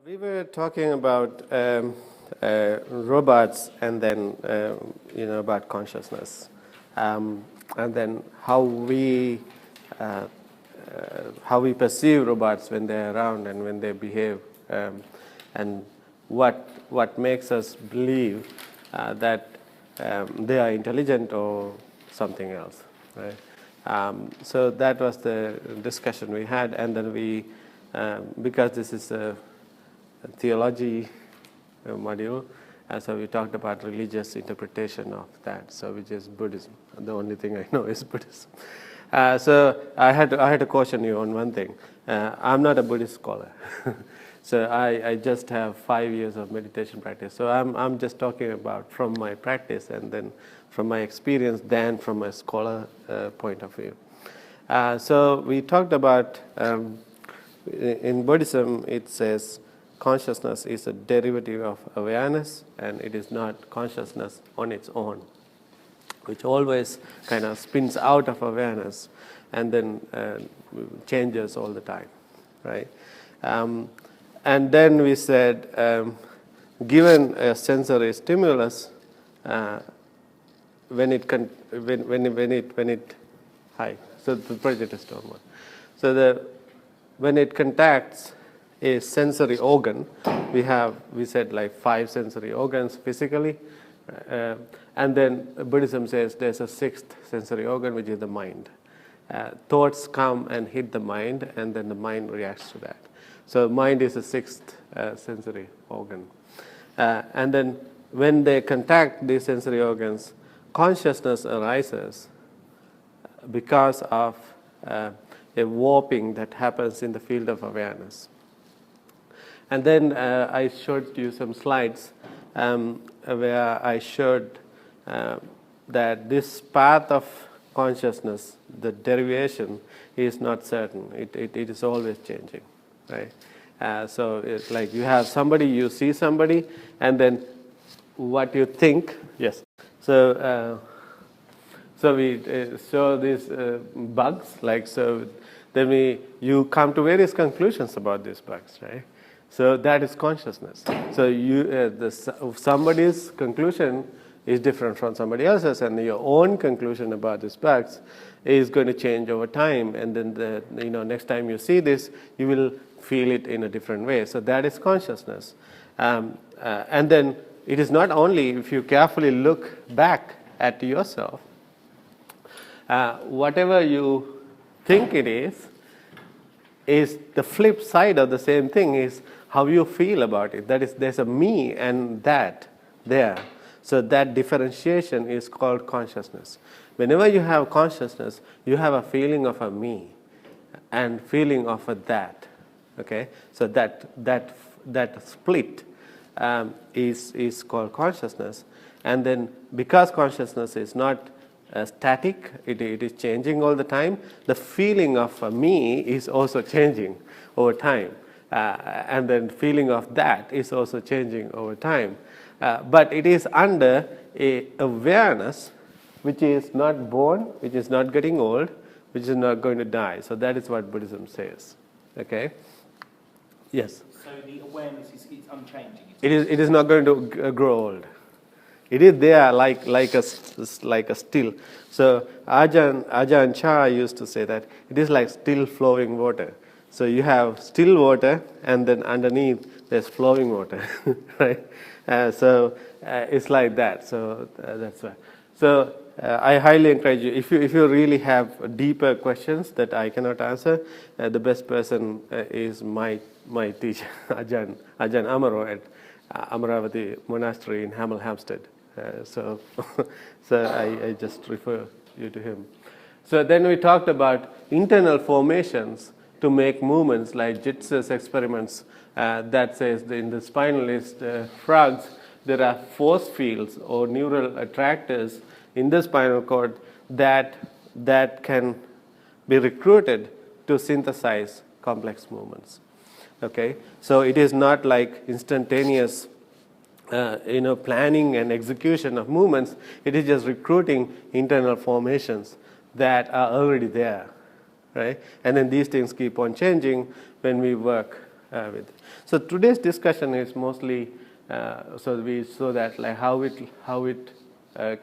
We were talking about robots and then, about consciousness. And then how we perceive robots when they're around and when they behave, and what makes us believe that they are intelligent or something else, right? So that was the discussion we had, and then we, because this is a theology module, so we talked about religious interpretation of that, so which is Buddhism. The only thing I know is Buddhism. So I had to caution you on one thing. I'm not a Buddhist scholar. So I just have 5 years of meditation practice. So I'm just talking about from my practice and then from my experience, than from a scholar point of view. So we talked about, in Buddhism it says consciousness is a derivative of awareness, and it is not consciousness on its own, which always kind of spins out of awareness and then changes all the time, right? And then we said, given a sensory stimulus, when it so the prejudice don't work. So when it contacts a sensory organ, we said like 5 sensory organs physically, and then Buddhism says there's a 6th sensory organ, which is the mind. Thoughts come and hit the mind, and then the mind reacts to that. So mind is the 6th sensory organ. And then when they contact these sensory organs, consciousness arises because of a warping that happens in the field of awareness. And then I showed you some slides where I showed that this path of consciousness, the derivation, is not certain. It is always changing, right? So it's like you have somebody, you see somebody, and then what you think. Yes. So we show these bugs, like so. Then you come to various conclusions about these bugs, right? So that is consciousness. So somebody's conclusion is different from somebody else's, and your own conclusion about these bugs is going to change over time. And then next time you see this, you will feel it in a different way. So that is consciousness. And then it is not only, if you carefully look back at yourself, whatever you think it is the flip side of the same thing, is how you feel about it. That is, there's a me and that there. So that differentiation is called consciousness. Whenever you have consciousness, you have a feeling of a me and feeling of a that. Okay, so that split is called consciousness. And then because consciousness is not static, it is changing all the time, the feeling of a me is also changing over time. And then feeling of that is also changing over time. But it is under a awareness which is not born, which is not getting old, which is not going to die. So that is what Buddhism says. Okay? Yes? So the awareness is unchanging? It is not going to grow old. It is there like a still. So Ajahn Chah used to say that it is like still flowing water. So you have still water, and then underneath there's flowing water, right? So it's like that. So that's why. So I highly encourage you, if you really have deeper questions that I cannot answer, the best person is my teacher, Ajahn Amaro at Amaravati Monastery in Hemel Hempstead. So I just refer you to him. So then we talked about internal formations to make movements, like Jitsu's experiments that says that in the spinalist frogs, there are force fields or neural attractors in the spinal cord that can be recruited to synthesize complex movements. Okay, so it is not like instantaneous planning and execution of movements. It is just recruiting internal formations that are already there, right? And then these things keep on changing when we work with. So today's discussion is mostly so that like how it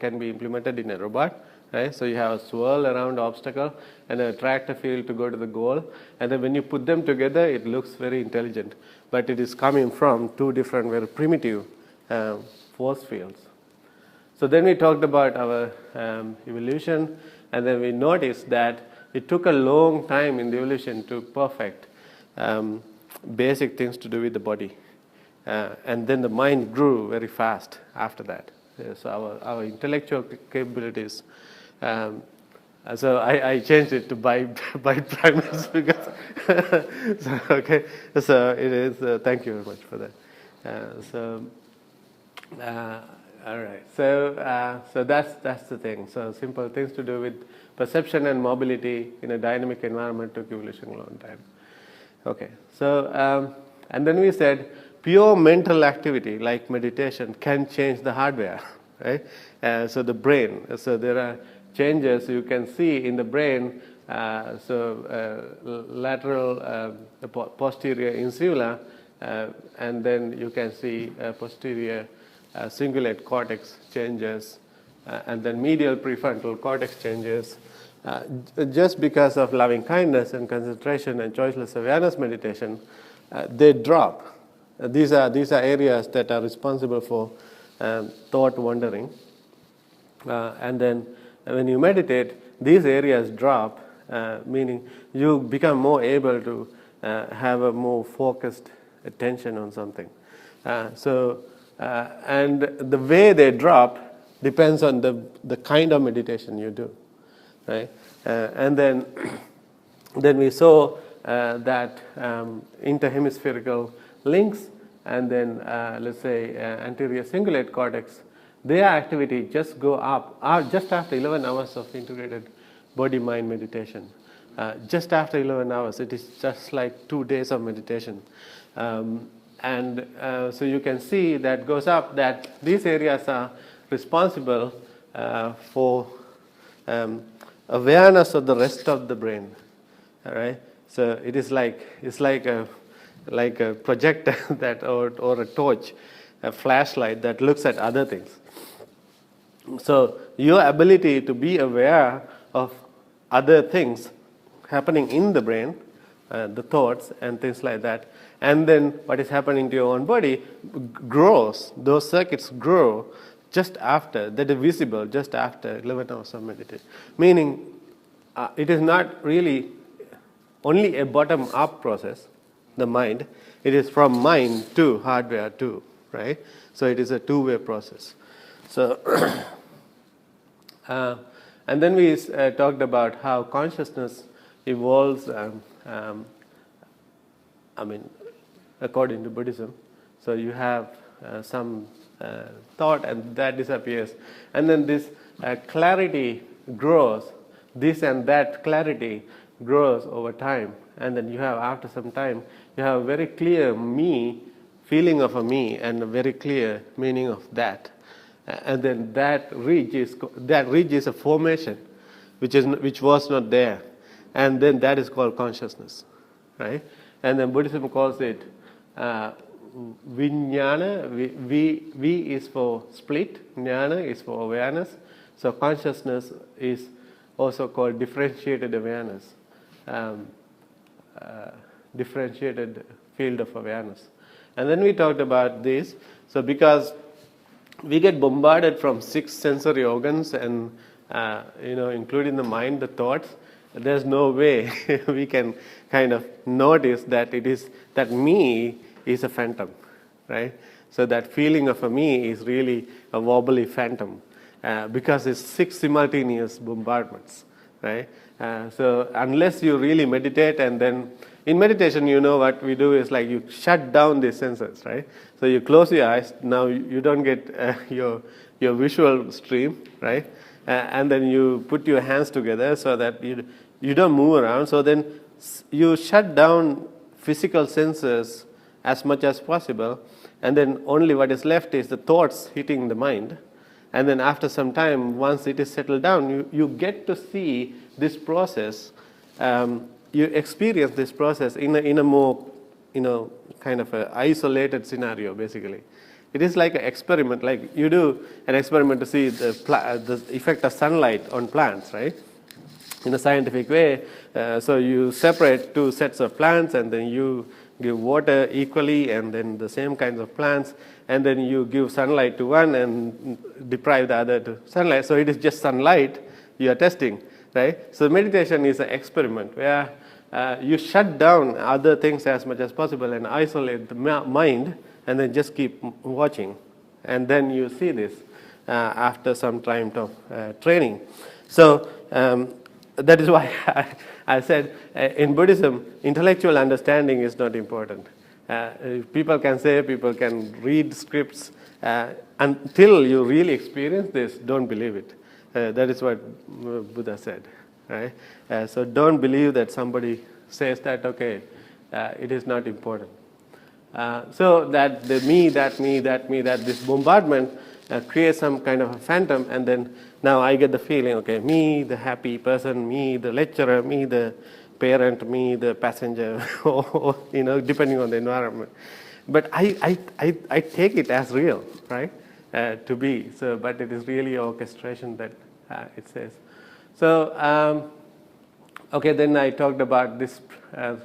can be implemented in a robot. Right? So you have a swirl around obstacle and a tractor field to go to the goal, and then when you put them together, it looks very intelligent, but it is coming from two different, very primitive force fields. So then we talked about our evolution, and then we noticed that it took a long time in the evolution to perfect basic things to do with the body, and then the mind grew very fast after that. So our intellectual capabilities. So I changed it to bite primates because so, okay. So it is. Thank you very much for that. All right. So that's the thing. So simple things to do with perception and mobility in a dynamic environment took evolution a long time. Okay. So and then we said pure mental activity like meditation can change the hardware, right? So the brain. So there are changes you can see in the brain. Lateral, posterior insula, and then you can see posterior cingulate cortex changes, and then medial prefrontal cortex changes. Just because of loving kindness and concentration and choiceless awareness meditation, they drop. These are areas that are responsible for thought wandering, and then when you meditate, these areas drop, meaning you become more able to have a more focused attention on something. And the way they drop depends on the kind of meditation you do, right? And then we saw that interhemispherical links, and then let's say anterior cingulate cortex, their activity just go up just after 11 hours of integrated body-mind meditation. Just after 11 hours, it is just like 2 days of meditation. So you can see that goes up, that these areas are responsible for awareness of the rest of the brain. All right? So it is like a projector that or a torch, a flashlight that looks at other things. So your ability to be aware of other things happening in the brain, the thoughts and things like that, and then what is happening to your own body grows. Those circuits grow just after, that is visible just after 11 hours of meditation. Meaning it is not really only a bottom-up process, the mind. It is from mind to hardware too, right? So it is a two-way process. So, and then we talked about how consciousness evolves, according to Buddhism. So you have some thought and that disappears. And then this clarity grows, this and that clarity grows over time. And then you have, after some time, you have a very clear me, feeling of a me, and a very clear meaning of that. And then that ridge is a formation which was not there, and then that is called consciousness, right? And then Buddhism calls it vijnana. V is for split, jnana is for awareness. So consciousness is also called differentiated awareness, differentiated field of awareness. And then we talked about this. So because we get bombarded from 6 sensory organs and including the mind, the thoughts, there's no way we can kind of notice that it is that me is a phantom, right? So that feeling of a me is really a wobbly phantom because it's 6 simultaneous bombardments, right? So unless you really meditate, and then in meditation, what we do is like you shut down these senses, right? So you close your eyes. Now you don't get your visual stream, right? And then you put your hands together so that you don't move around. So then you shut down physical senses as much as possible, and then only what is left is the thoughts hitting the mind. And then after some time, once it is settled down, you get to see this process. You experience this process in a more kind of an isolated scenario, basically. It is like an experiment, like you do an experiment to see the effect of sunlight on plants, right? In a scientific way. So you separate two sets of plants, and then you give water equally, and then the same kinds of plants, and then you give sunlight to one and deprive the other to sunlight. So it is just sunlight you are testing, right? So meditation is an experiment where you shut down other things as much as possible and isolate the mind, and then just keep watching. And then you see this after some time of training. So that is why I said in Buddhism, intellectual understanding is not important. People can say, people can read scripts. Until you really experience this, don't believe it. That is what Buddha said, right? So don't believe that somebody says that, okay, it is not important. So that the me, this bombardment creates some kind of a phantom, and then now I get the feeling, okay, me, the happy person, me, the lecturer, me, the parent, me, the passenger, or, depending on the environment. But I take it as real, right, to be. So, but it is really orchestration that it says. So, okay, then I talked about this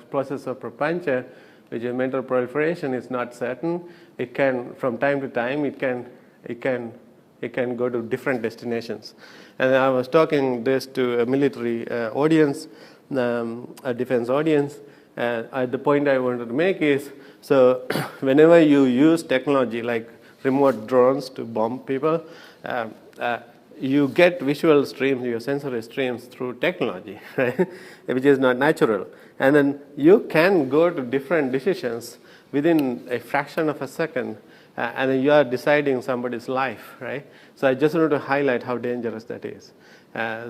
process of prapancha, which is mental proliferation. Is not certain. It can, from time to time, it can go to different destinations. And I was talking this to a military audience, a defense audience. The point I wanted to make is, so whenever you use technology like remote drones to bomb people, you get visual streams, your sensory streams through technology, right? Which is not natural. And then you can go to different decisions within a fraction of a second, and then you are deciding somebody's life, right? So I just wanted to highlight how dangerous that is.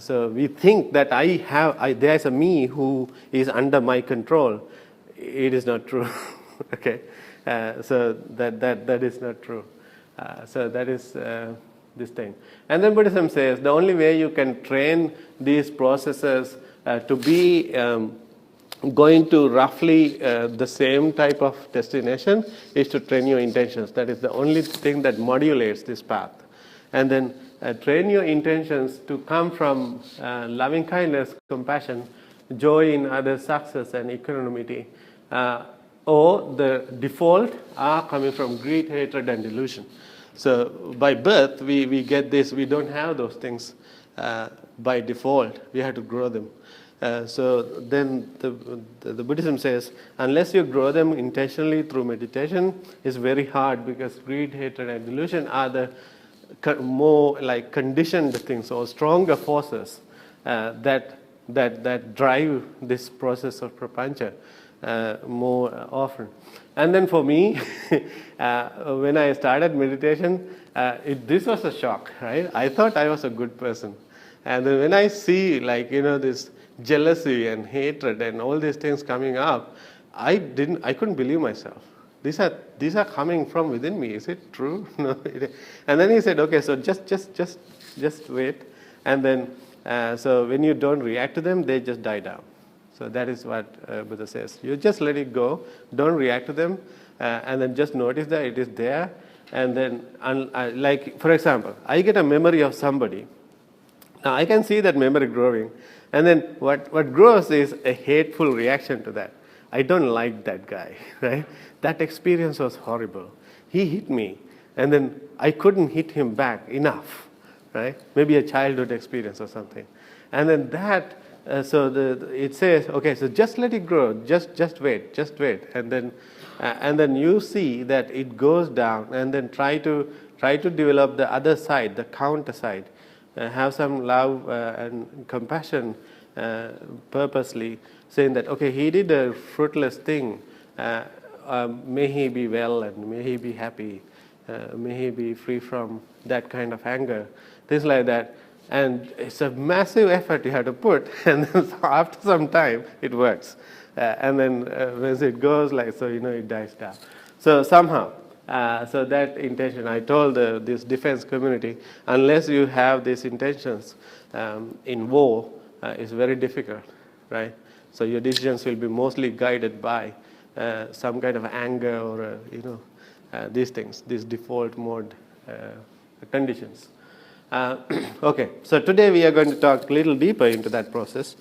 So we think that there is a me who is under my control. It is not true, okay? So that is not true. So that is this thing. And then Buddhism says the only way you can train these processes to be going to roughly the same type of destination is to train your intentions. That is the only thing that modulates this path. And then train your intentions to come from loving kindness, compassion, joy in others' success, and equanimity. Or the default are coming from greed, hatred, and delusion. So by birth, we get this. We don't have those things by default. We have to grow them. So then the Buddhism says, unless you grow them intentionally through meditation, it's very hard, because greed, hatred, and delusion are the more like conditioned things or stronger forces that drive this process of prapancha more often. And then for me, when I started meditation, this was a shock, right? I thought I was a good person. And then when I see this jealousy and hatred and all these things coming up, I couldn't believe myself. These are coming from within me. Is it true? No. And then he said, okay, so just wait. And then so when you don't react to them, they just die down. So that is what Buddha says. You just let it go. Don't react to them, and then just notice that it is there. And then, like for example, I get a memory of somebody. Now I can see that memory growing, and then what grows is a hateful reaction to that. I don't like that guy, right? That experience was horrible. He hit me, and then I couldn't hit him back enough, right? Maybe a childhood experience or something. And then that, it says, okay, so just let it grow, just wait, and then you see that it goes down, and then try to develop the other side, the counter side. Have some love and compassion purposely, saying that, okay, he did a fruitless thing. May he be well, and may he be happy. May he be free from that kind of anger. Things like that. And it's a massive effort you have to put. And then after some time, it works. And then when it goes it dies down. So somehow, so that intention, I told this defense community, unless you have these intentions in war, it's very difficult, right? So your decisions will be mostly guided by some kind of anger or these things, these default mode conditions. Okay, so today we are going to talk a little deeper into that process.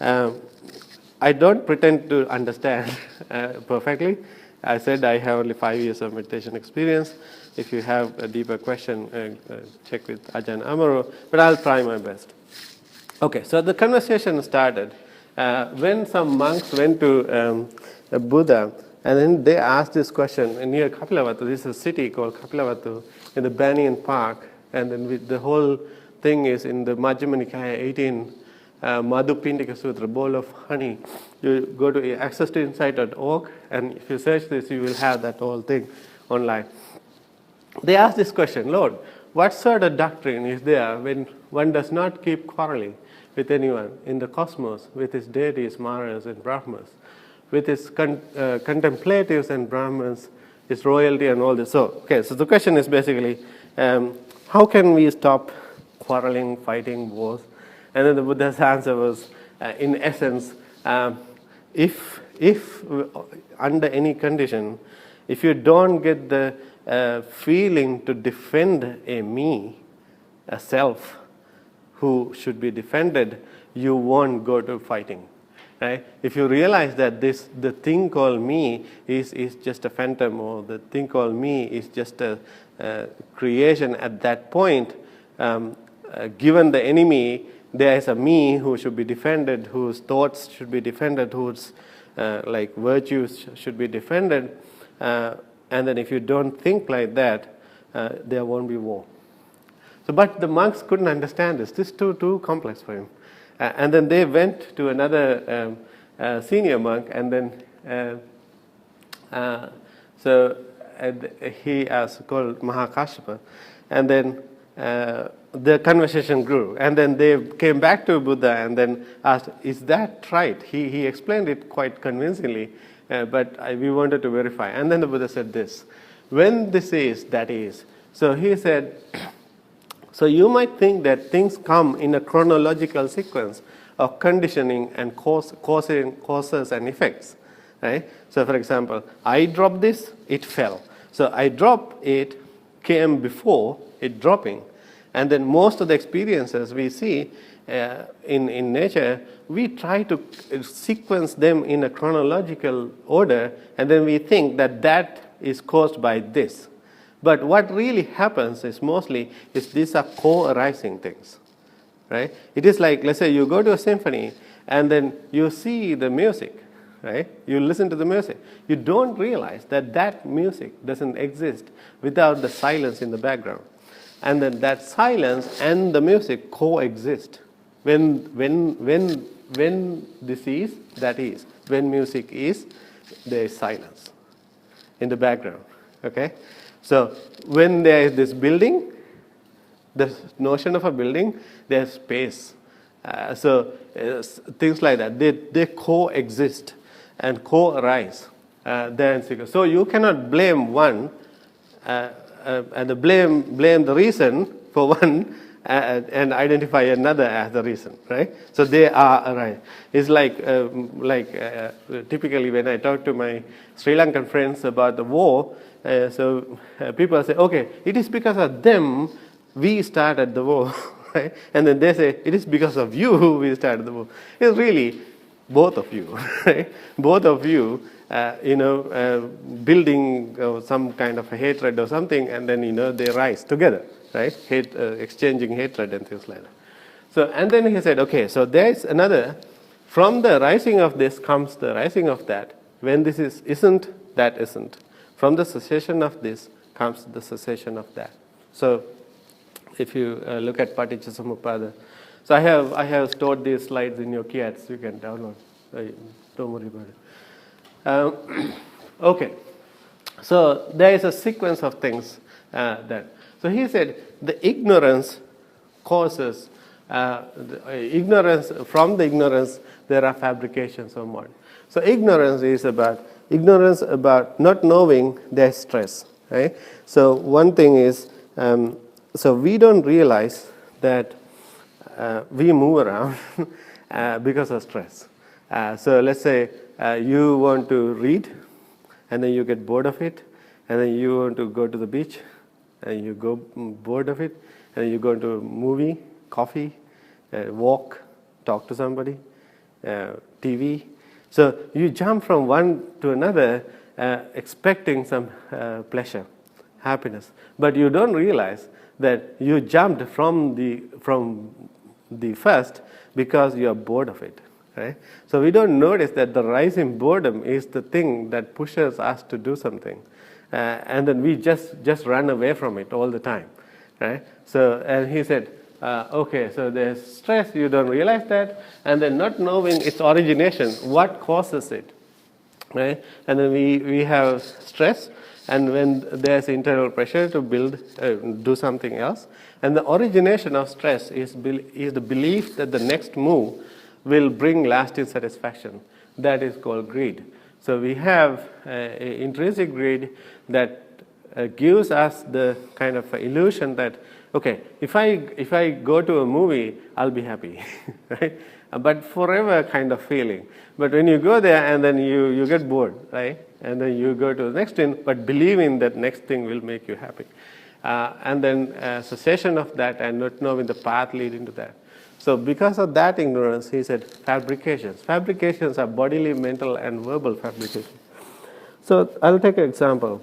I don't pretend to understand perfectly. I said I have only 5 years of meditation experience. If you have a deeper question, check with Ajahn Amaro, but I'll try my best. Okay, so the conversation started when some monks went to Buddha, and then they asked this question near Kapilavatthu. This is a city called Kapilavatthu in the Banyan Park, and then the whole thing is in the Majjhima Nikaya 18 Madhupindika Sutra, bowl of honey. You go to accesstoinsight.org, and if you search this, you will have that whole thing online. They asked this question, Lord, what sort of doctrine is there when one does not keep quarreling with anyone in the cosmos, with his deities, Maras and Brahmas, with his contemplatives and Brahmins, his royalty and all this? So the question is basically, how can we stop quarreling, fighting, wars? And then the Buddha's answer was, in essence, if under any condition, if you don't get the feeling to defend a me, a self, who should be defended, you won't go to fighting. Right? If you realize that the thing called me is just a phantom, or the thing called me is just a creation at that point, given the enemy, there is a me who should be defended, whose thoughts should be defended, whose virtues should be defended. And then if you don't think like that, there won't be war. So, but the monks couldn't understand this. This is too complex for him. And then they went to another senior monk, and then he is called Mahakashapa, and then the conversation grew, and then they came back to Buddha and then asked, "Is that right?" He explained it quite convincingly, but we wanted to verify. And then the Buddha said this: "When this is, that is." So he said, so you might think that things come in a chronological sequence of conditioning and causes and effects, right? So for example, I dropped this, it fell. So I dropped it, came before it dropping. And then most of the experiences we see in nature, we try to sequence them in a chronological order, and then we think that is caused by this. But what really happens is these are co-arising things, right? It is like, let's say you go to a symphony and then you see the music, right? You listen to the music. You don't realize that music doesn't exist without the silence in the background. And then that silence and the music coexist. When this is, that is. When music is, there is silence in the background, okay? So when there is this building, the notion of a building, there's space. Things like that, they coexist and co-arise. So you cannot blame one and blame the reason for one and identify another as the reason, right? So they are right. It's like typically when I talk to my Sri Lankan friends about the war, people say, okay, it is because of them we started the war, right? And then they say, it is because of you we started the war. It's really both of you, right? Both of you, building some kind of a hatred or something, and then, they rise together, right? Exchanging hatred and things like that. So, and then he said, okay, so there is another, from the rising of this comes the rising of that. When this isn't, that isn't. From the cessation of this comes the cessation of that. So, if you look at Paticcasamuppada, so I have stored these slides in your kits. You can download. Don't worry about it. Okay, so there is a sequence of things that. So he said the ignorance causes ignorance. From the ignorance, there are fabrications or more. So ignorance is about not knowing there's stress, right? So one thing is, so we don't realize that we move around because of stress. So let's say you want to read, and then you get bored of it, and then you want to go to the beach, and you go bored of it, and then you go into a movie, coffee, walk, talk to somebody, TV. So you jump from one to another expecting some pleasure, happiness. But you don't realize that you jumped from the first because you are bored of it. Right? So we don't notice that the rising boredom is the thing that pushes us to do something. And then we just run away from it all the time. Right? So, and he said, okay, so there's stress, you don't realize that, and then not knowing its origination, what causes it, right? And then we have stress, and when there's internal pressure to do something else, and the origination of stress is the belief that the next move will bring lasting satisfaction. That is called greed. So we have intrinsic greed that gives us the kind of illusion that, okay, if I go to a movie, I'll be happy, right? But forever kind of feeling. But when you go there and then you get bored, right? And then you go to the next thing, but believing that next thing will make you happy. And then cessation of that and not knowing the path leading to that. So because of that ignorance, he said fabrications. Fabrications are bodily, mental, and verbal fabrications. So I'll take an example.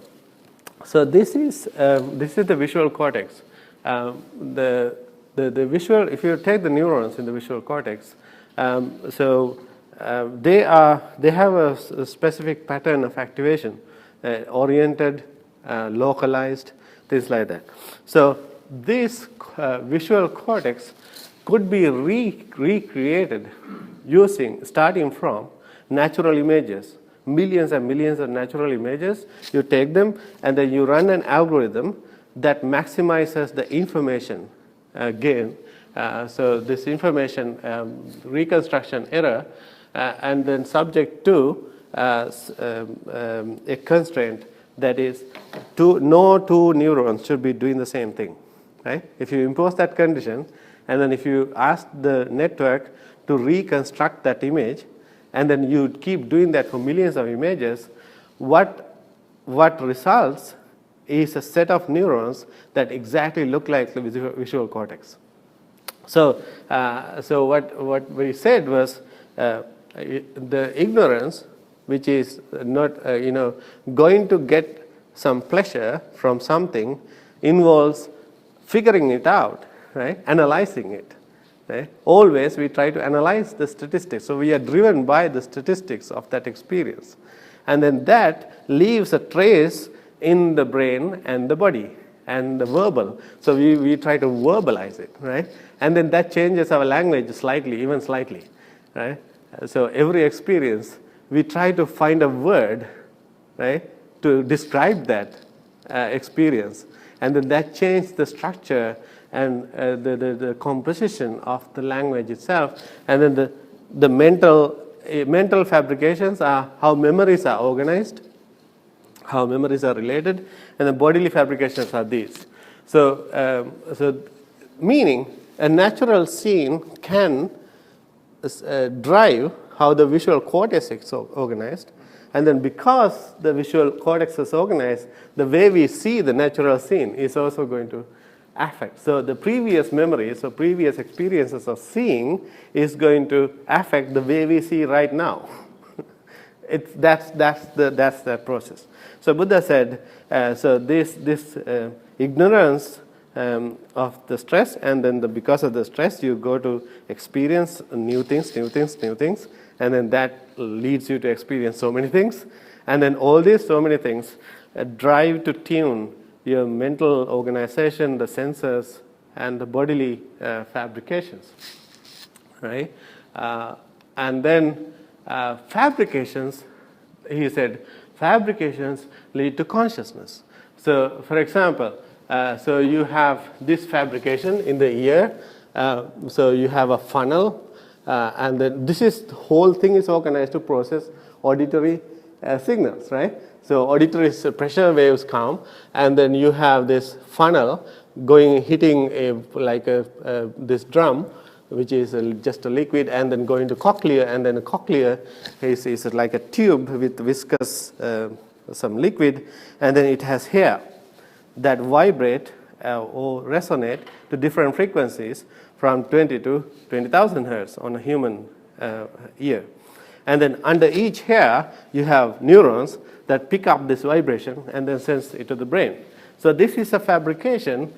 So this is the visual cortex. The visual, if you take the neurons in the visual cortex, they have a specific pattern of activation, oriented, localized, things like that. So this visual cortex could be recreated starting from natural images, millions and millions of natural images. You take them and then you run an algorithm that maximizes the information gain. So this information reconstruction error, and then subject to a constraint that is no two neurons should be doing the same thing. Right? If you impose that condition, and then if you ask the network to reconstruct that image, and then you keep doing that for millions of images, what results is a set of neurons that exactly look like the visual cortex. So what we said was the ignorance, which is not going to get some pleasure from something, involves figuring it out, right? Analyzing it. Right? Always we try to analyze the statistics. So we are driven by the statistics of that experience. And then that leaves a trace in the brain and the body and the verbal. So we try to verbalize it, right? And then that changes our language slightly, even slightly, right? So every experience, we try to find a word, right, to describe that experience. And then that changes the structure and the composition of the language itself. And then the mental fabrications are how memories are organized, how memories are related, and the bodily fabrications are these. So meaning a natural scene can drive how the visual cortex is organized, and then because the visual cortex is organized, the way we see the natural scene is also going to affect. So the previous memories or previous experiences of seeing is going to affect the way we see right now. That's the process. So Buddha said, so this ignorance of the stress, and then because of the stress, you go to experience new things, and then that leads you to experience so many things, and then all these so many things drive to tune your mental organization, the senses, and the bodily fabrications, right? And then fabrications, he said, fabrications lead to consciousness. So, for example, so you have this fabrication in the ear. So you have a funnel, and then the whole thing is organized to process auditory signals, right? So auditory pressure waves come, and then you have this funnel hitting this drum, which is just a liquid, and then going to cochlea, and then the cochlea is like a tube with viscous some liquid, and then it has hair that vibrate or resonate to different frequencies from 20 to 20,000 hertz on a human ear. And then under each hair, you have neurons that pick up this vibration and then sends it to the brain. So this is a fabrication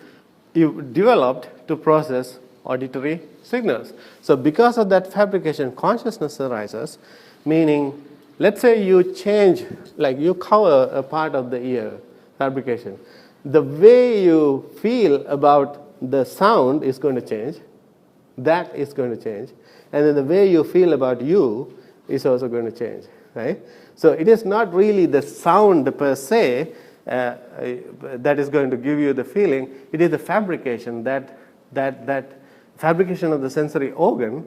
you developed to process auditory signals. So because of that fabrication, consciousness arises, meaning, let's say you change, like you cover a part of the ear, fabrication. The way you feel about the sound is going to change. That is going to change. And then the way you feel about you is also going to change, right? So it is not really the sound per se that is going to give you the feeling. It is the fabrication, that fabrication of the sensory organ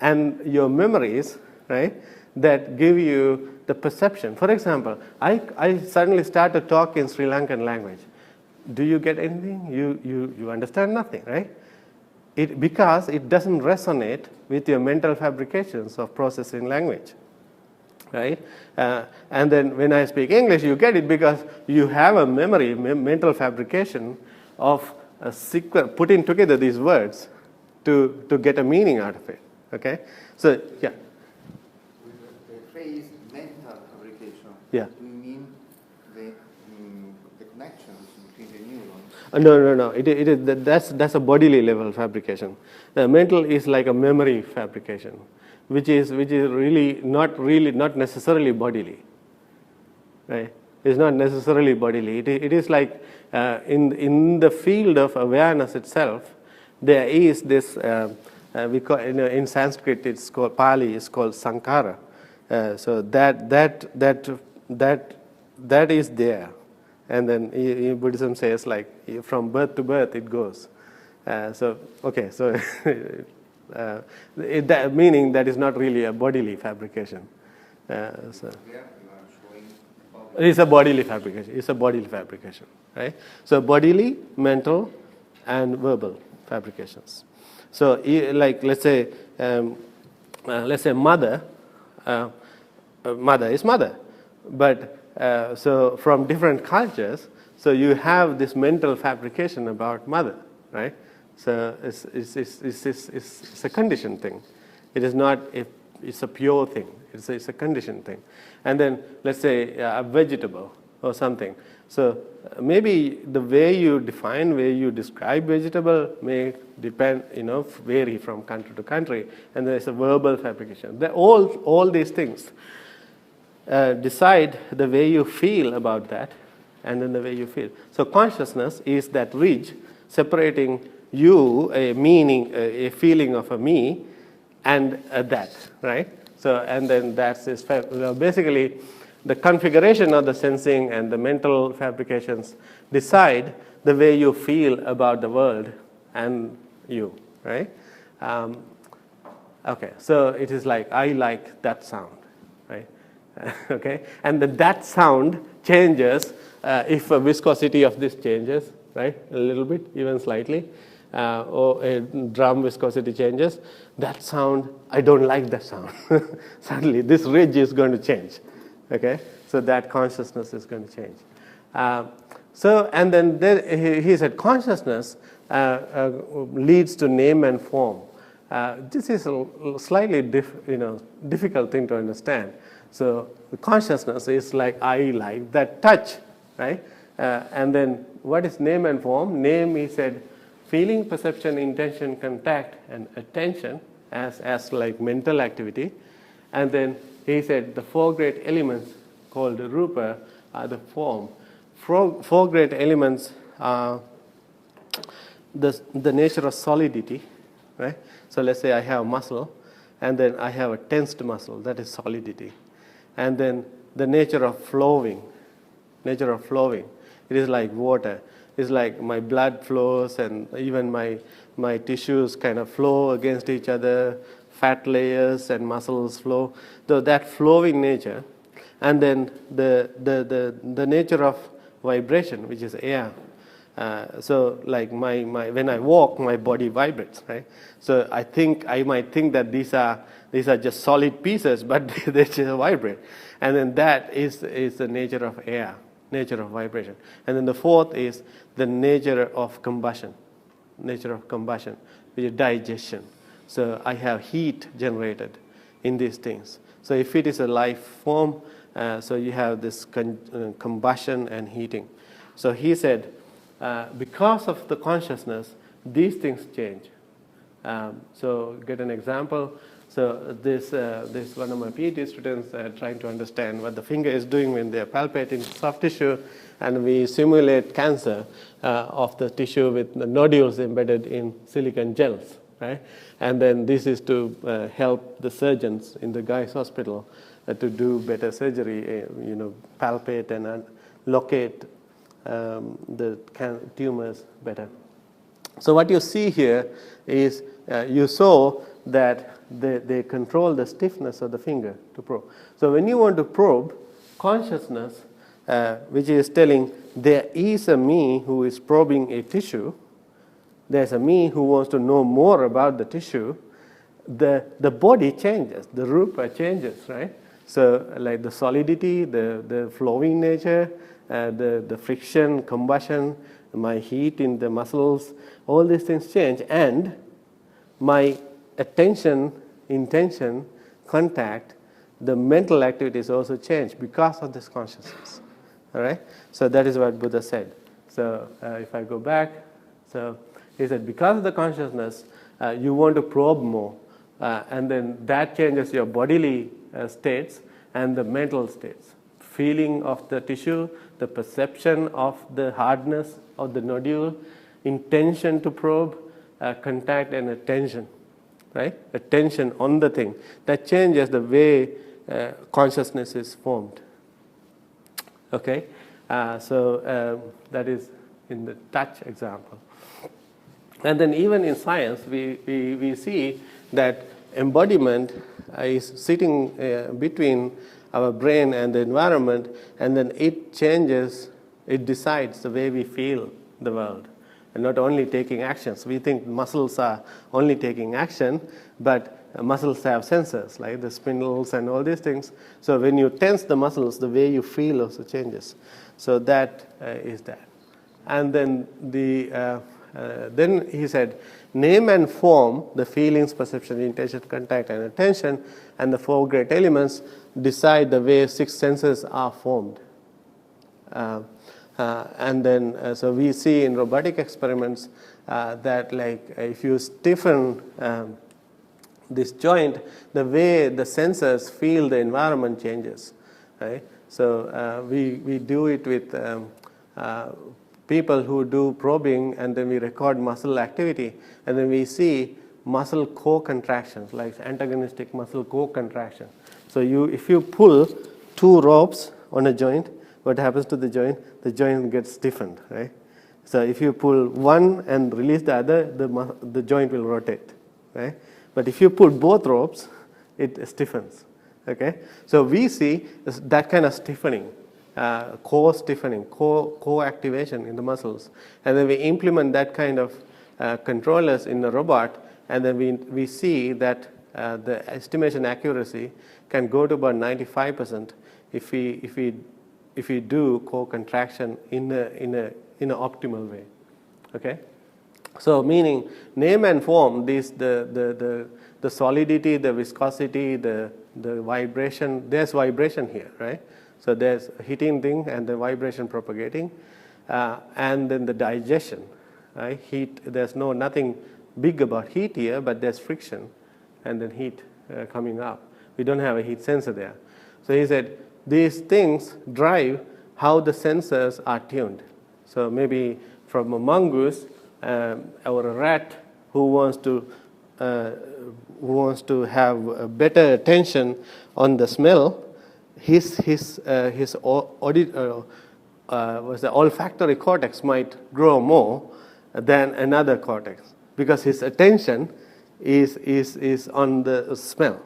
and your memories, right, that give you the perception. For example, I suddenly start to talk in Sri Lankan language. Do you get anything? You understand nothing, right? Because it doesn't resonate with your mental fabrications of processing language, right? And then when I speak English, you get it because you have a memory, mental fabrication of putting together these words to get a meaning out of it, okay? So, yeah. With the phrase mental fabrication, Yeah. do you mean the connections between the neurons? No. That's a bodily level fabrication. Mental is like a memory fabrication, which is really not necessarily bodily, right? It's not necessarily bodily. It is like in the field of awareness itself, there is this we call in Sanskrit it's called Pali. It's called Sankara. So that is there. And then Buddhism says like from birth to birth it goes. Meaning that is not really a bodily fabrication. Here you are showing It's a bodily fabrication. It's a bodily fabrication, right? So bodily, mental, and verbal fabrications. So like let's say mother. Mother is mother, but so from different cultures, so you have this mental fabrication about mother, right? So it's a conditioned thing. It is not it's a pure thing. It's a conditioned thing. And then let's say a vegetable or something. So maybe the way you define, way you describe vegetable may depend, vary from country to country. And there's a verbal fabrication. All these things decide the way you feel about that, and then the way you feel. So consciousness is that ridge separating you, a meaning, a feeling of a me, and that, right? So, and then that's this, basically the configuration of the sensing and the mental fabrications decide the way you feel about the world and you, right? Okay, so it is like, I like that sound, right? Okay, and that sound changes if a viscosity of this changes, right? A little bit, even slightly. Or a drum viscosity changes, that sound, I don't like that sound. Suddenly, this ridge is going to change. Okay, so that consciousness is going to change. And then he said consciousness leads to name and form. This is a slightly difficult thing to understand. So the consciousness is like I like that touch, right? And then what is name and form? Name, he said, feeling, perception, intention, contact, and attention as like mental activity. And then he said the four great elements called rupa are the form. Four great elements are the nature of solidity, right? So let's say I have muscle, and then I have a tensed muscle, that is solidity. And then the nature of flowing. It is like water. It's like my blood flows, and even my tissues kind of flow against each other, fat layers and muscles flow. So that flowing nature, and then the nature of vibration, which is air. So like when I walk, my body vibrates, right? So I might think that these are just solid pieces, but they just vibrate. And then that is the nature of air, nature of vibration. And then the fourth is the nature of combustion, which is digestion. So I have heat generated in these things. So if it is a life form, so you have this combustion and heating. So he said, because of the consciousness, these things change. So get an example. So this one of my PhD students trying to understand what the finger is doing when they are palpating soft tissue, and we simulate cancer of the tissue with the nodules embedded in silicon gels, right? And then this is to help the surgeons in the Guy's Hospital to do better surgery, palpate and locate the tumors better. So what you see here is you saw that they control the stiffness of the finger to probe. So when you want to probe consciousness, which is telling there is a me who is probing a tissue, there's a me who wants to know more about the tissue, the body changes, the rupa changes, right? So like the solidity, the flowing nature, the friction, combustion, my heat in the muscles, all these things change, and my attention, intention, contact, the mental activities also change because of this consciousness. All right? So that is what Buddha said. So if I go back, so he said because of the consciousness, you want to probe more, and then that changes your bodily states and the mental states. Feeling of the tissue, the perception of the hardness of the nodule, intention to probe, contact and attention, right? Attention on the thing. That changes the way consciousness is formed. Okay? So that is in the touch example. And then even in science, we see that embodiment is sitting between our brain and the environment, and then it changes, it decides the way we feel the world, and not only taking actions. We think muscles are only taking action, but muscles have sensors, like the spindles and all these things. So when you tense the muscles, the way you feel also changes. So that is that. And then then he said, name and form, the feelings, perception, intention, contact, and attention, and the four great elements decide the way six senses are formed. And then, so we see in robotic experiments that, like, if you stiffen this joint, the way the sensors feel the environment changes, right? So we do it with people who do probing, and then we record muscle activity, and then we see muscle co-contractions, like antagonistic muscle co-contraction. So if you pull two ropes on a joint, what happens to the joint? The joint gets stiffened, right? So if you pull one and release the other, the joint will rotate, right? But if you pull both ropes, it stiffens, okay? So we see that kind of stiffening, co-stiffening, co-activation in the muscles. And then we implement that kind of controllers in the robot, and then we see that the estimation accuracy can go to about 95% if we do co-contraction in an optimal way. Okay, so meaning name and form, these the solidity, the viscosity, the vibration. There's vibration here, right? So there's a heating thing and the vibration propagating, and then the digestion, right? Heat. There's nothing big about heat here, but there's friction, and then heat coming up. We don't have a heat sensor there. So he said these things drive how the sensors are tuned. So maybe from a mongoose or a rat who wants to have a better attention on the smell, his olfactory cortex might grow more than another cortex because his attention is on the smell,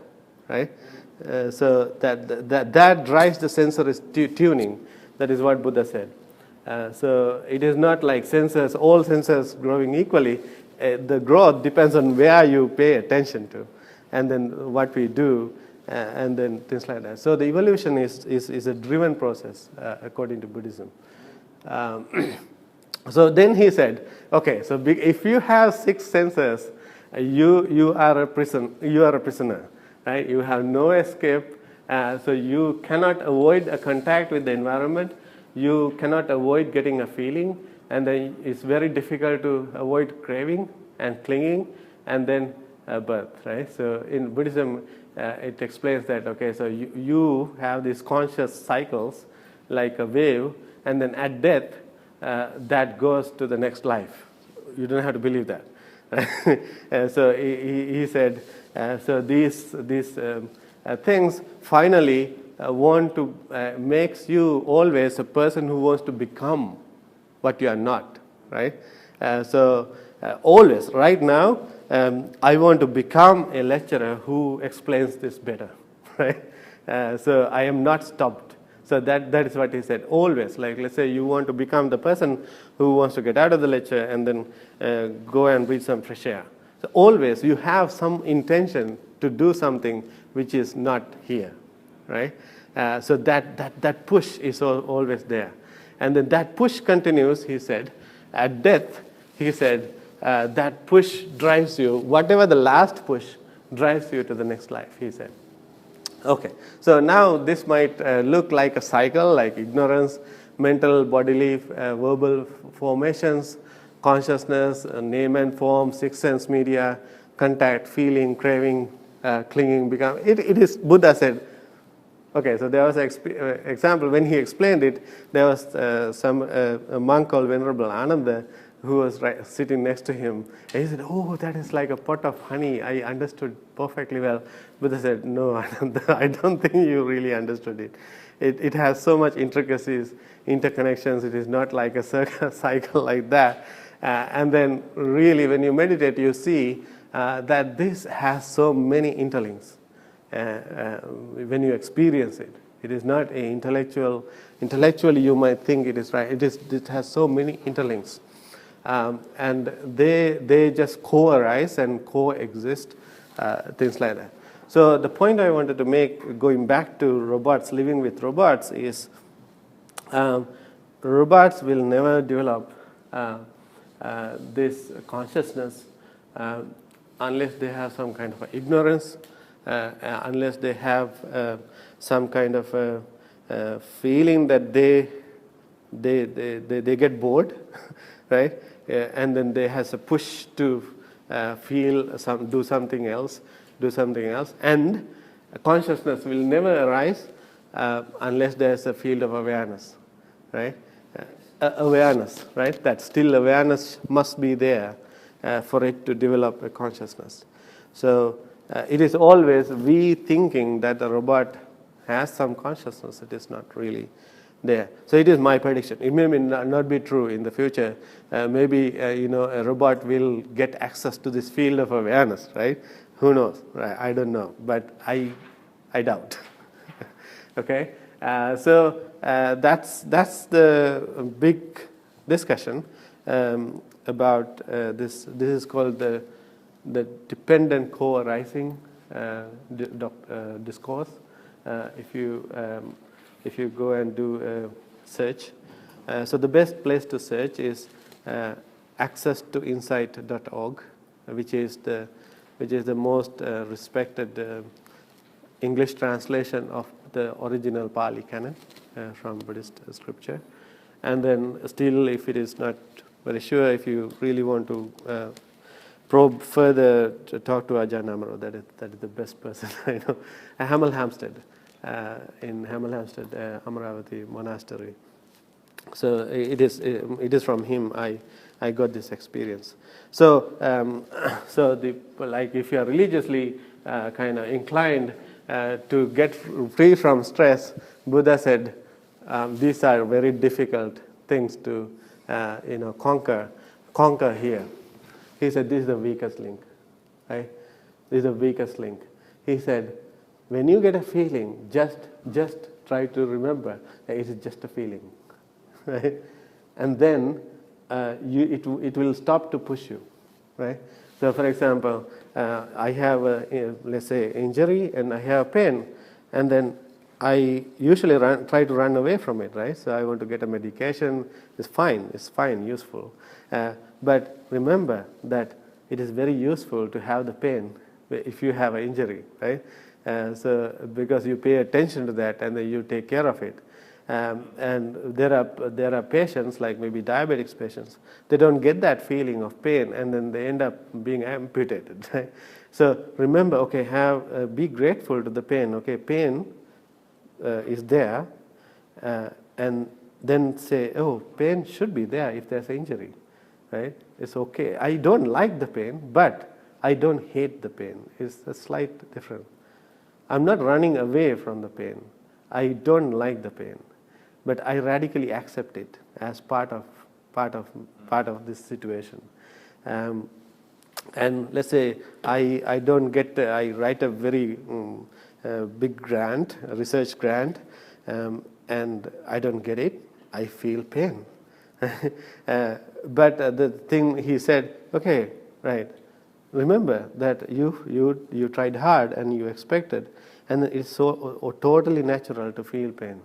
right? So that drives the sensory tuning. That is what Buddha said. So it is not like sensors, all sensors growing equally. The growth depends on where you pay attention to, and then what we do, and then things like that. So the evolution is a driven process according to Buddhism. So then he said, okay, so if you have 6 senses, you are a prisoner, right? You have no escape. So you cannot avoid a contact with the environment. You cannot avoid getting a feeling, and then it's very difficult to avoid craving and clinging, and then birth, right? So in Buddhism, it explains that, okay, so you have these conscious cycles like a wave, and then at death, that goes to the next life. You don't have to believe that. So he said, so these things finally want to makes you always a person who wants to become what you are not, right? Always, right now, I want to become a lecturer who explains this better, right? So I am not stopped. So that is what he said. Always, like let's say you want to become the person who wants to get out of the lecture and then go and breathe some fresh air. So always you have some intention to do something which is not here, right? So that push is always there. And then that push continues, he said. At death, he said, that push drives you, whatever the last push drives you to the next life, he said. Okay, so now this might look like a cycle, like ignorance, mental, bodily, verbal formations, consciousness, name and form, 6 sense media, contact, feeling, craving, clinging, become. It is, Buddha said, okay, so there was an example, when he explained it, there was a monk called Venerable Ananda who was sitting next to him. And he said, oh, that is like a pot of honey. I understood perfectly well. Buddha said, no, Ananda, I don't think you really understood it. It has so much intricacies, interconnections. It is not like a cycle like that. And then really, when you meditate, you see that this has so many interlinks. When you experience it. It is not a intellectual. Intellectually, you might think it is right. It has so many interlinks. And they just co-arise and coexist, things like that. So the point I wanted to make, going back to robots, living with robots, is robots will never develop this consciousness unless they have some kind of ignorance, unless they have some kind of feeling that they get bored, right? And then they has a push to do something else, and consciousness will never arise unless there's a field of awareness, right? Awareness, right? That still awareness must be there for it to develop a consciousness. So it is always we thinking that the robot has some consciousness. It is not really there. So it is my prediction. It may not be true in the future. Maybe a robot will get access to this field of awareness, right? Who knows? Right? I don't know, but I doubt. Okay, so that's the big discussion about this. This is called the dependent co-arising discourse. If you go and do a search, so the best place to search is accesstoinsight.org, which is the most respected English translation of the original Pali canon from Buddhist scripture. And then still, if it is not very sure, if you really want to probe further, to talk to Ajahn Amaro. That is the best person I know. Hemel Hempstead, in Hemel Hempstead, Amaravati Monastery. So it is from him I got this experience. So if you are religiously kind of inclined to get free from stress, Buddha said these are very difficult things to conquer here. He said this is the weakest link, right? This is the weakest link. He said, when you get a feeling, just try to remember that it is just a feeling, right? and then it will stop to push you, right? So for example, I have let's say injury and I have pain, and then I usually try to run away from it, right? So I want to get a medication. It's fine, useful. But remember that it is very useful to have the pain if you have an injury, right? So because you pay attention to that and then you take care of it. And there are patients, like maybe diabetics patients, they don't get that feeling of pain, and then they end up being amputated, right? So remember, okay, be grateful to the pain. Okay, pain is there, and then say, oh, pain should be there if there's an injury, right? It's okay. I don't like the pain, but I don't hate the pain. It's a slight difference. I'm not running away from the pain. I don't like the pain, but I radically accept it as part of this situation. And let's say I write a very big grant, a research grant, and I don't get it. I feel pain. But the thing he said, okay, right. Remember that you tried hard and you expected, and it's so totally natural to feel pain.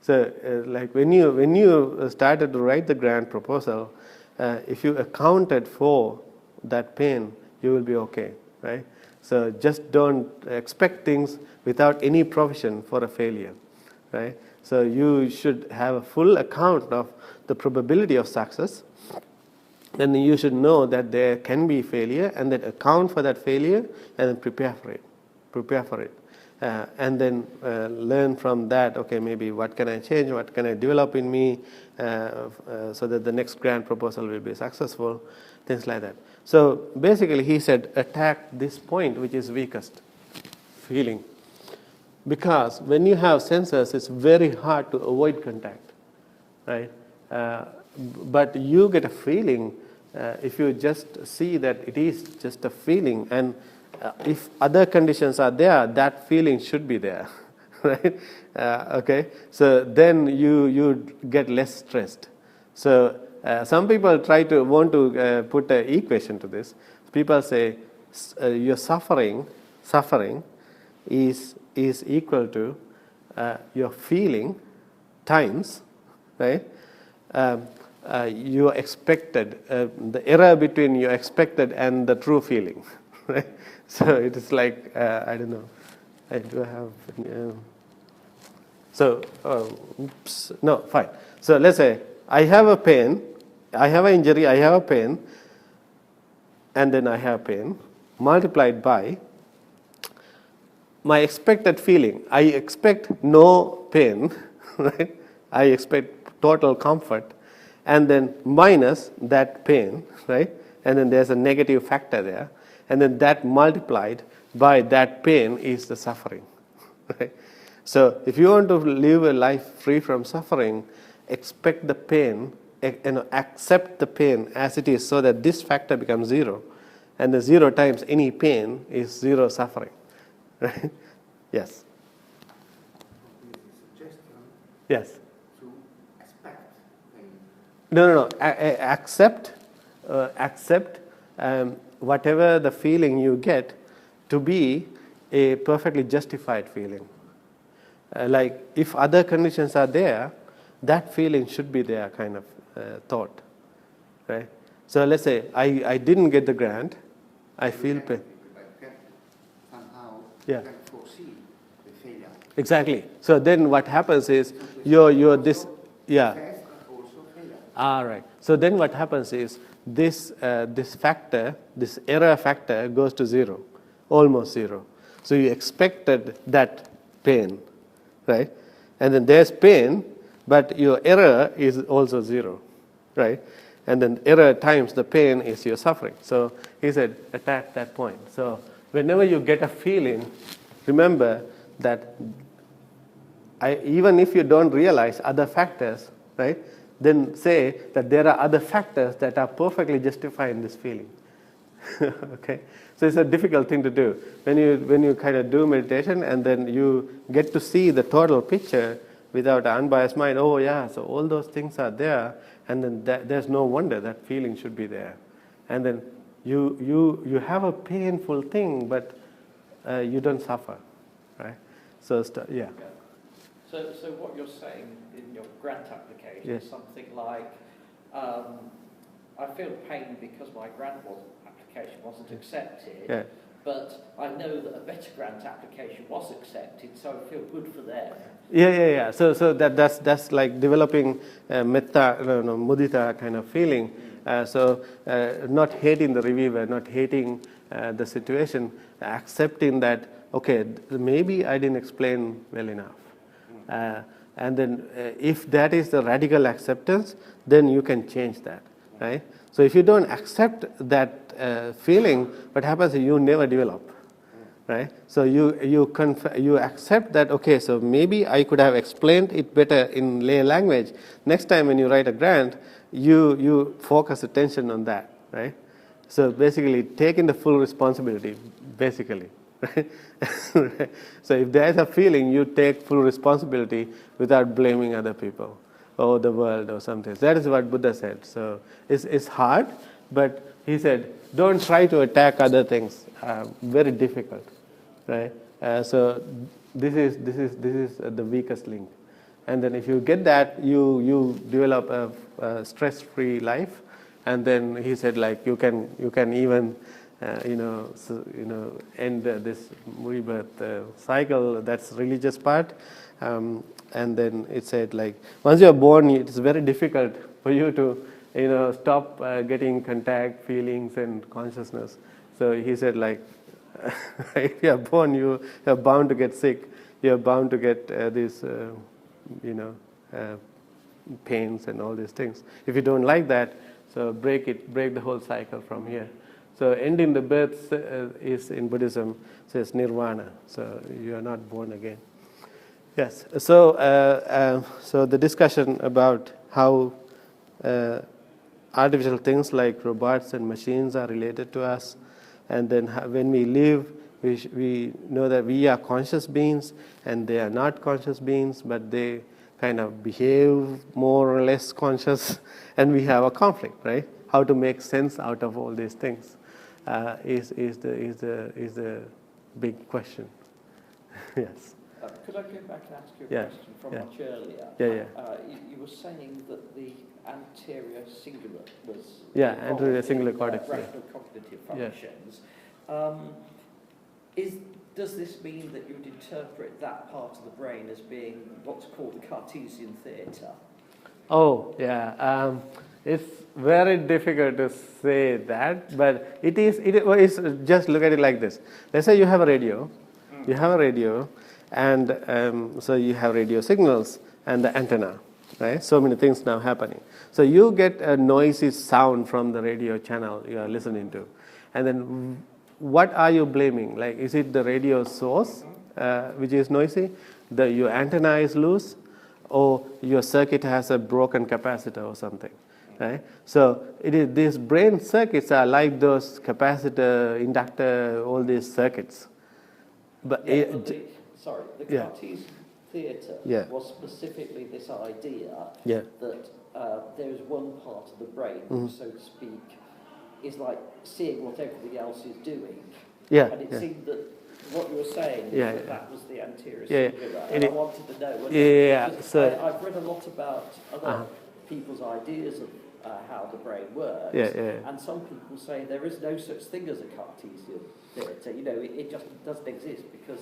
So, like when you started to write the grant proposal, if you accounted for that pain, you will be okay, right? So just don't expect things without any provision for a failure, right? So you should have a full account of the probability of success. Then you should know that there can be failure, and then account for that failure, and then prepare for it. And then learn from that, okay, maybe what can I change, what can I develop in me so that the next grant proposal will be successful, things like that. So basically he said, attack this point which is weakest, feeling. Because when you have sensors, it's very hard to avoid contact, right? But you get a feeling if you just see that it is just a feeling, and if other conditions are there, that feeling should be there, right? Okay, so then you get less stressed. So some people want to put an equation to this. People say your suffering is equal to your feeling times, right? You expected, the error between your expected and the true feeling, right? So it is like, I don't know, I do have, oops, no, fine. So let's say I have a pain, I have an injury, I have a pain, and then I have pain, multiplied by my expected feeling. I expect no pain, right? I expect total comfort, and then minus that pain, right? And then there's a negative factor there, and then that multiplied by that pain is the suffering, right? So if you want to live a life free from suffering, expect the pain, accept the pain as it is, so that this factor becomes zero, and the 0 times any pain is 0 suffering, right? Yes. Yes. No. Accept whatever the feeling you get to be a perfectly justified feeling. Like if other conditions are there, that feeling should be there, kind of thought, right? So let's say I didn't get the grant, I feel pain. Yeah. Foresee the failure. Exactly. So then what happens is you're this, yeah. All right. So then what happens is this factor, this error factor goes to 0, almost 0. So you expected that pain, right? And then there's pain, but your error is also 0, right? And then error times the pain is your suffering. So he said, attack that point. So whenever you get a feeling, remember that even if you don't realize other factors, right? Then say that there are other factors that are perfectly justifying this feeling. Okay, so it's a difficult thing to do when you kind of do meditation, and then you get to see the total picture. without an unbiased mind, oh yeah, so all those things are there, and then there's no wonder that feeling should be there. And then you have a painful thing, but you don't suffer, right? So yeah. So what you're saying in your grant application Yes. is something like, I feel pain because my grant application wasn't accepted, Yeah. but I know that a better grant application was accepted, so I feel good for them. Yeah. So that's like developing metta, mudita kind of feeling. Not hating the reviewer, not hating the situation, accepting that, okay, maybe I didn't explain well enough. And then if that is the radical acceptance, then you can change that, right? So if you don't accept that feeling, what happens is you never develop, right? So you accept that, okay, so maybe I could have explained it better in lay language. Next time when you write a grant, you focus attention on that, right? So basically taking the full responsibility, basically. Right? So if there is a feeling, you take full responsibility without blaming other people or the world or something. That is what Buddha said. So it's hard, but he said, don't try to attack other things. Very difficult, right? So this is the weakest link. And then if you get that, you develop a stress-free life. And then he said, like, you can even end this rebirth cycle. That's religious part. And then it said, like, once you're born, it's very difficult for you to stop getting contact, feelings, and consciousness. So he said, like, if you're born, you're bound to get sick. You're bound to get these pains and all these things. If you don't like that, so break the whole cycle from here. So ending the birth is in Buddhism says nirvana. So you are not born again. Yes. So the discussion about how artificial things like robots and machines are related to us, and then when we live, we know that we are conscious beings and they are not conscious beings, but they kind of behave more or less conscious, and we have a conflict, right? How to make sense out of all these things is the big question. Yes. Could I go back and ask you a Yeah. question from Yeah. much earlier? Yeah. You were saying that the anterior cingulate was anterior cingulate in, cortex. rational cognitive Yeah. functions. Does this mean that you'd interpret that part of the brain as being what's called the Cartesian theatre? Oh, yeah. It's very difficult to say that, but it is. Just look at it like this. Let's say you have a radio. You have a radio, and so you have radio signals and the antenna, right? So many things now happening. So you get a noisy sound from the radio channel you are listening to, and then what are you blaming? Like, is it the radio source which is noisy? Your antenna is loose, or your circuit has a broken capacitor or something, right? So these brain circuits are like those capacitor, inductor, all these circuits. But the Yeah. Cartesian theatre Yeah. was specifically this idea Yeah. that there is one part of the brain, which, so to speak, is like seeing what everybody else is doing. Yeah, And it yeah. seemed that what you were saying is Yeah, that yeah. that was the anterior Yeah, cingulate. and And I wanted to know. Yeah, because so- I've read a lot about other people's ideas of how the brain works. Yeah. And some people say there is no such thing as a Cartesian theatre. It just doesn't exist because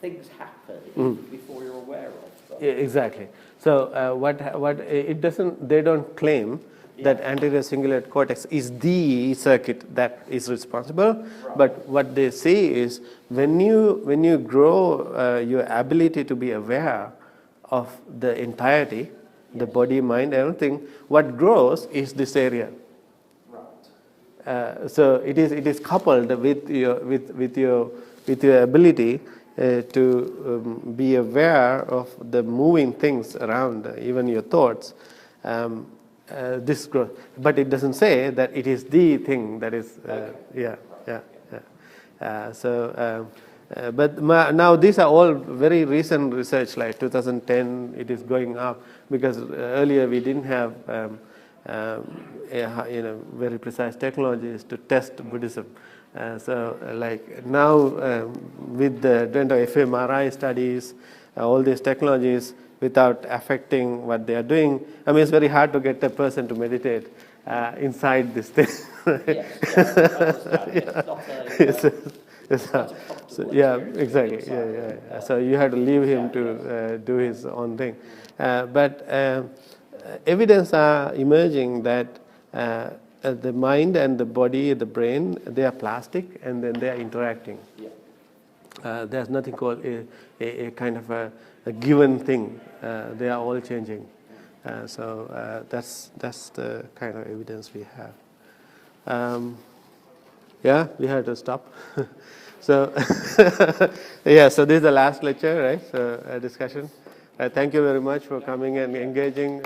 things happen even before you're aware of them. Yeah, exactly. So what it doesn't, they don't claim that anterior cingulate cortex is the circuit that is responsible. Right. But what they say is when you grow your ability to be aware of the entirety, the body, mind, everything, what grows is this area. Right. So it is coupled with your ability to be aware of the moving things around, even your thoughts. This growth, but it doesn't say that it is the thing that is. But now these are all very recent research, like 2010 it is going up, because earlier we didn't have very precise technologies to test Buddhism. So like now with the fMRI studies, all these technologies, without affecting what they are doing, I mean, it's very hard to get a person to meditate inside this thing. Exactly. So you have to leave him to do his own thing. But evidence are emerging that the mind and the body, the brain, they are plastic, and then they are interacting. There's nothing called a kind of a given thing. They are all changing. So that's the kind of evidence we have. We have to stop. So so this is the last lecture, right? So discussion. Thank you very much for coming and engaging.